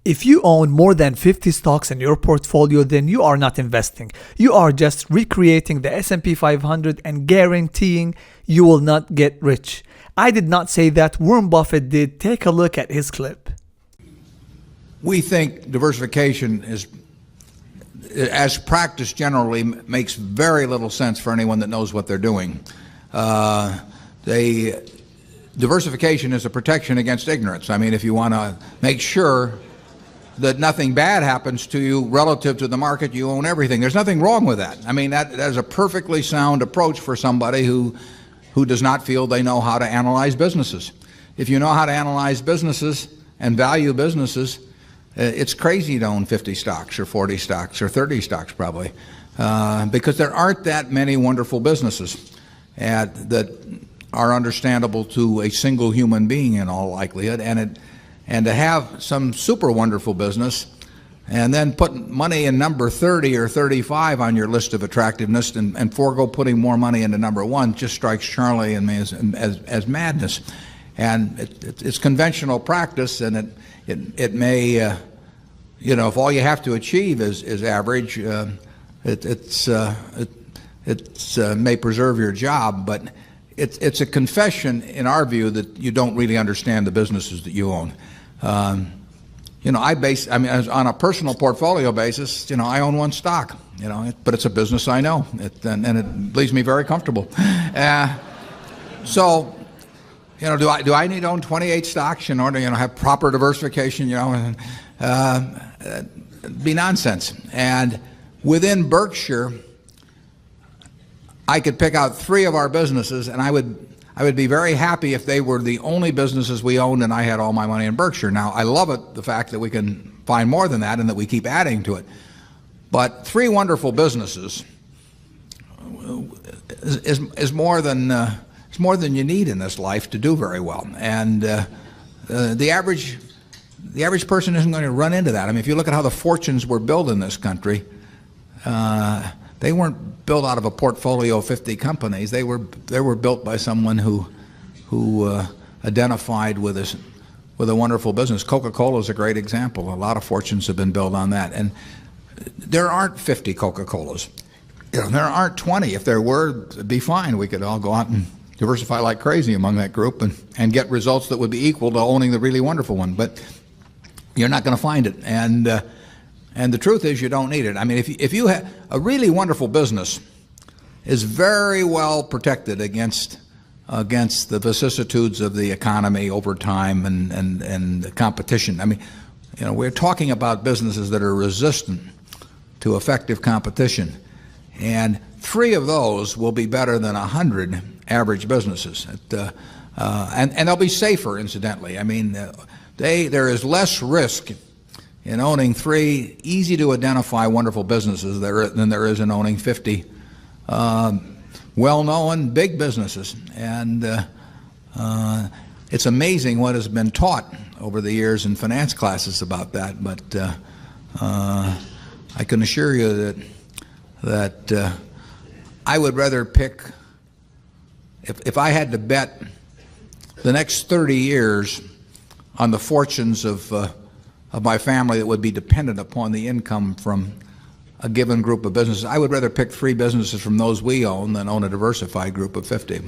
If you own more than 50 stocks in your portfolio, then you are not investing. You are just recreating the S&P 500 and guaranteeing you will not get rich. I did not say that. Warren Buffett did. Take a look at his clip. We think diversification is, as practiced generally, makes very little sense for anyone that knows what they're doing. Diversification is a protection against ignorance. I mean, if you want to make sure that nothing bad happens to you relative to the market, you own everything. There's nothing wrong with that. I mean, that is a perfectly sound approach for somebody who does not feel they know how to analyze businesses. If you know how to analyze businesses and value businesses, it's crazy to own 50 stocks or 40 stocks or 30 stocks probably, because there aren't that many wonderful businesses that are understandable to a single human being in all likelihood, and to have some super wonderful business and then put money in number 30 or 35 on your list of attractiveness and forego putting more money into number 1 just strikes Charlie and me as madness. And it's conventional practice, and it may, if all you have to achieve is average, it may preserve your job, but it's a confession in our view that you don't really understand the businesses that you own. On a personal portfolio basis, I own one stock, but it's a business I know, and it leaves me very comfortable. So, do I need to own 28 stocks in order to have proper diversification? It'd be nonsense. And within Berkshire, I could pick out 3 of our businesses, and I would be very happy if they were the only businesses we owned and I had all my money in Berkshire. Now, I love it, the fact that we can find more than that and that we keep adding to it. But 3 wonderful businesses is more than you need in this life to do very well. And the average person isn't going to run into that. I mean, if you look at how the fortunes were built in this country, they weren't built out of a portfolio of 50 companies. They were built by someone who identified with a wonderful business. Coca-Cola is a great example. A lot of fortunes have been built on that. And there aren't 50 Coca-Colas. There aren't 20. If there were, it'd be fine. We could all go out and diversify like crazy among that group and get results that would be equal to owning the really wonderful one. But you're not going to find it. And the truth is, you don't need it. I mean, if you have a really wonderful business, is very well protected against the vicissitudes of the economy over time and the competition. I mean, we're talking about businesses that are resistant to effective competition, and 3 of those will be better than 100 average businesses, and they'll be safer, incidentally. I mean, there is less risk in owning 3 easy to identify wonderful businesses than there is in owning 50 well-known big businesses. And it's amazing what has been taught over the years in finance classes about that. But I can assure you that I would rather pick, if I had to bet the next 30 years on the fortunes of my family that would be dependent upon the income from a given group of businesses, I would rather pick 3 businesses from those we own than own a diversified group of 50.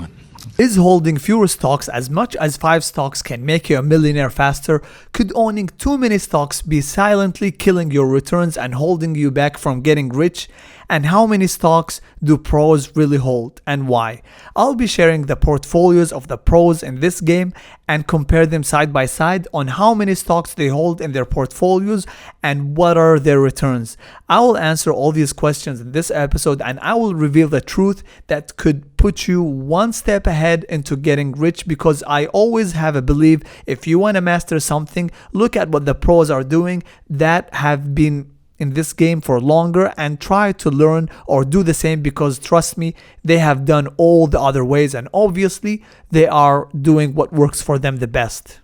Is holding fewer stocks as much as 5 stocks can make you a millionaire faster? Could owning too many stocks be silently killing your returns and holding you back from getting rich? And how many stocks do pros really hold, and why? I'll be sharing the portfolios of the pros in this game and compare them side by side on how many stocks they hold in their portfolios and what are their returns. I will answer all these questions in this episode, and I will reveal the truth that could put you one step ahead into getting rich, because I always have a belief, if you want to master something, look at what the pros are doing that have been in this game for longer and try to learn or do the same, because trust me, they have done all the other ways and obviously they are doing what works for them the best.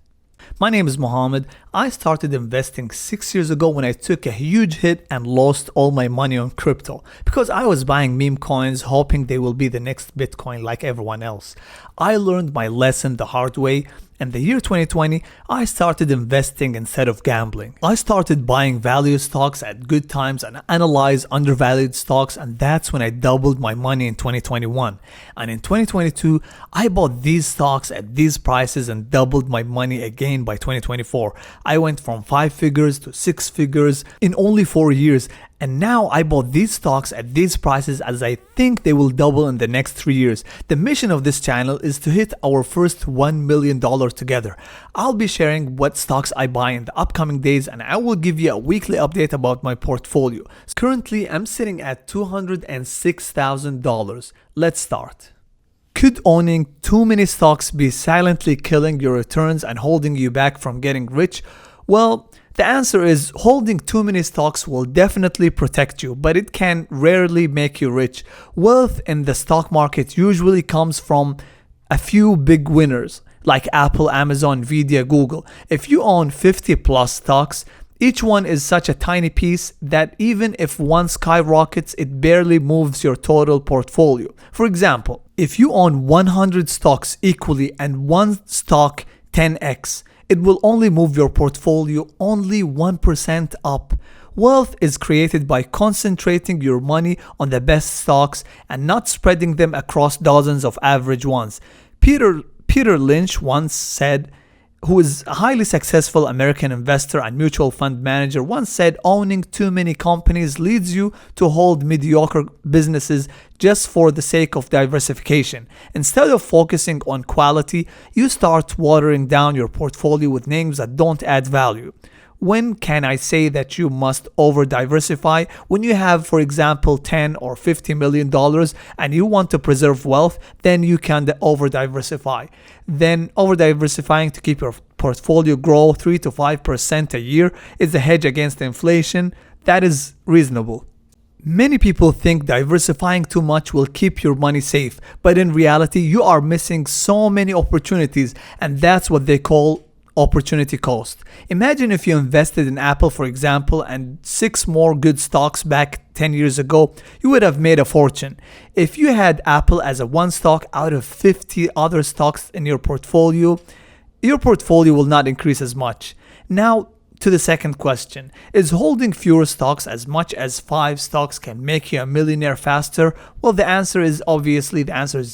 My name is Mohammed. I started investing 6 years ago when I took a huge hit and lost all my money on crypto because I was buying meme coins hoping they will be the next Bitcoin like everyone else. I learned my lesson the hard way. In the year 2020, I started investing instead of gambling. I started buying value stocks at good times and analyze undervalued stocks, and that's when I doubled my money in 2021. And in 2022, I bought these stocks at these prices and doubled my money again by 2024. I went from 5 figures to 6 figures in only 4 years. And now I bought these stocks at these prices as I think they will double in the next 3 years. The mission of this channel is to hit our first $1 million together. I'll be sharing what stocks I buy in the upcoming days, and I will give you a weekly update about my portfolio. Currently, I'm sitting at $206,000. Let's start. Could owning too many stocks be silently killing your returns and holding you back from getting rich? Well, the answer is holding too many stocks will definitely protect you, but it can rarely make you rich. Wealth in the stock market usually comes from a few big winners like Apple, Amazon, Nvidia, Google. If you own 50 plus stocks, each one is such a tiny piece that even if one skyrockets, it barely moves your total portfolio. For example, if you own 100 stocks equally and one stock 10x, it will only move your portfolio only 1% up. Wealth is created by concentrating your money on the best stocks and not spreading them across dozens of average ones. Peter Lynch once said, who is a highly successful American investor and mutual fund manager, once said owning too many companies leads you to hold mediocre businesses just for the sake of diversification. Instead of focusing on quality, you start watering down your portfolio with names that don't add value. When can I say that you must over-diversify? When you have, for example, $10 or $50 million and you want to preserve wealth, then you can over-diversify. Then over-diversifying to keep your portfolio grow 3 to 5% a year is a hedge against inflation. That is reasonable. Many people think diversifying too much will keep your money safe, but in reality, you are missing so many opportunities, and that's what they call opportunity cost. Imagine if you invested in Apple, for example, and 6 more good stocks back 10 years ago, you would have made a fortune. If you had Apple as a one stock out of 50 other stocks in your portfolio will not increase as much. Now, to the second question, is holding fewer stocks as much as 5 stocks can make you a millionaire faster? Well, the answer is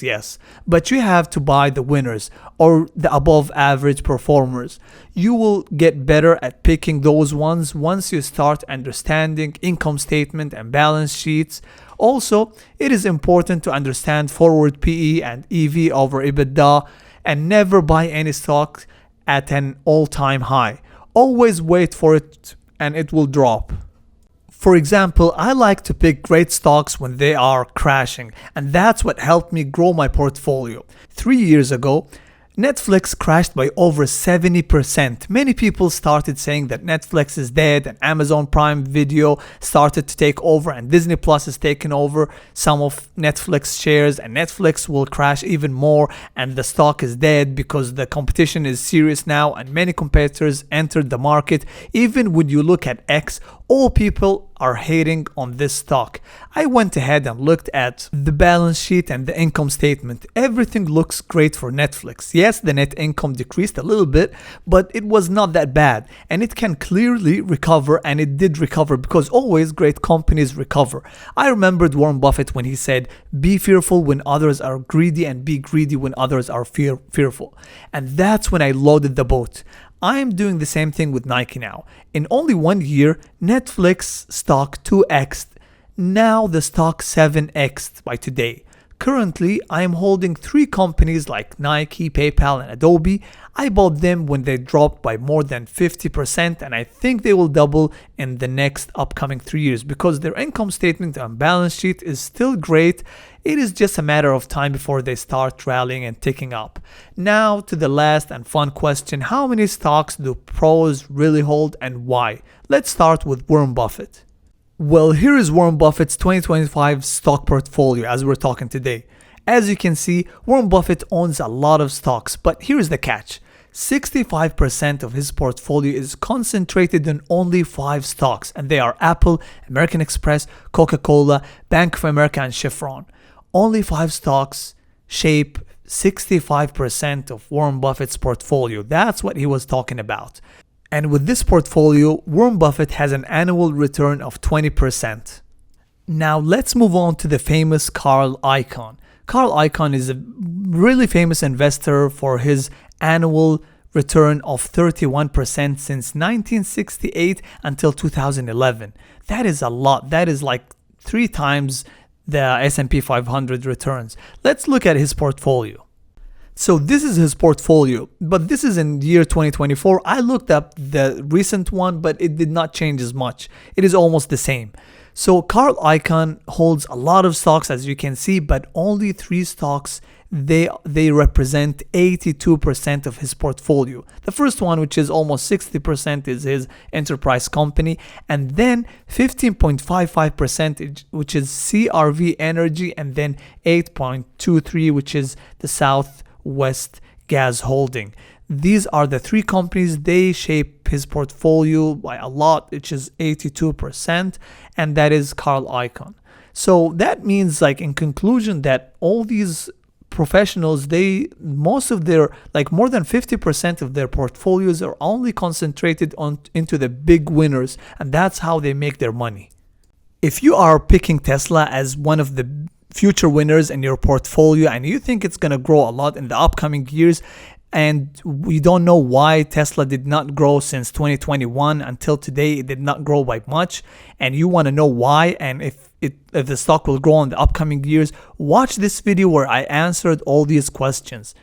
yes. But you have to buy the winners or the above average performers. You will get better at picking those ones once you start understanding income statement and balance sheets. Also, it is important to understand forward PE and EV over EBITDA and never buy any stock at an all-time high. Always wait for it and it will drop. For example, I like to pick great stocks when they are crashing, and that's what helped me grow my portfolio. 3 years ago, Netflix crashed by over 70%. Many people started saying that Netflix is dead and Amazon Prime Video started to take over and Disney Plus has taken over some of Netflix shares and Netflix will crash even more and the stock is dead because the competition is serious now and many competitors entered the market. Even when you look at X, all people are hating on this stock. I went ahead and looked at the balance sheet and the income statement. Everything looks great for Netflix. Yes, the net income decreased a little bit, but it was not that bad. And it can clearly recover, and it did recover because always great companies recover. I remembered Warren Buffett when he said, be fearful when others are greedy and be greedy when others are fearful. And that's when I loaded the boat. I am doing the same thing with Nike now. In only 1 year, Netflix stock 2x'd. Now the stock 7x'd by today. Currently, I am holding 3 companies like Nike, PayPal, and Adobe. I bought them when they dropped by more than 50%, and I think they will double in the next upcoming 3 years because their income statement and balance sheet is still great. It is just a matter of time before they start rallying and ticking up. Now to the last and fun question, how many stocks do pros really hold and why? Let's start with Warren Buffett. Well, here is Warren Buffett's 2025 stock portfolio as we're talking today. As you can see, Warren Buffett owns a lot of stocks, but here's the catch. 65% of his portfolio is concentrated in only 5 stocks, and they are Apple, American Express, Coca-Cola, Bank of America, and Chevron. Only 5 stocks shape 65% of Warren Buffett's portfolio. That's what he was talking about. And with this portfolio, Warren Buffett has an annual return of 20%. Now let's move on to the famous Carl Icahn. Carl Icahn is a really famous investor for his annual return of 31% since 1968 until 2011. That is a lot. That is like 3 times the S&P 500 returns. Let's look at his portfolio. So this is his portfolio, but this is in year 2024. I looked up the recent one, but it did not change as much. It is almost the same. So Carl Icahn holds a lot of stocks, as you can see, but only 3 stocks, they represent 82% of his portfolio. The first one, which is almost 60%, is his enterprise company, and then 15.55%, which is CRV Energy, and then 8.23%, which is the Southwest Gas Holding. These are the 3 companies. They shape his portfolio by a lot, which is 82%, and that is Carl Icahn. So that means, like, in conclusion, that all these professionals, most of their, like, more than 50% of their portfolios are only concentrated into the big winners, and that's how they make their money. If you are picking Tesla as one of the future winners in your portfolio and you think it's going to grow a lot in the upcoming years, and we don't know why Tesla did not grow since 2021 until today, it did not grow by much, and you want to know why and if the stock will grow in the upcoming years, watch this video where I answered all these questions.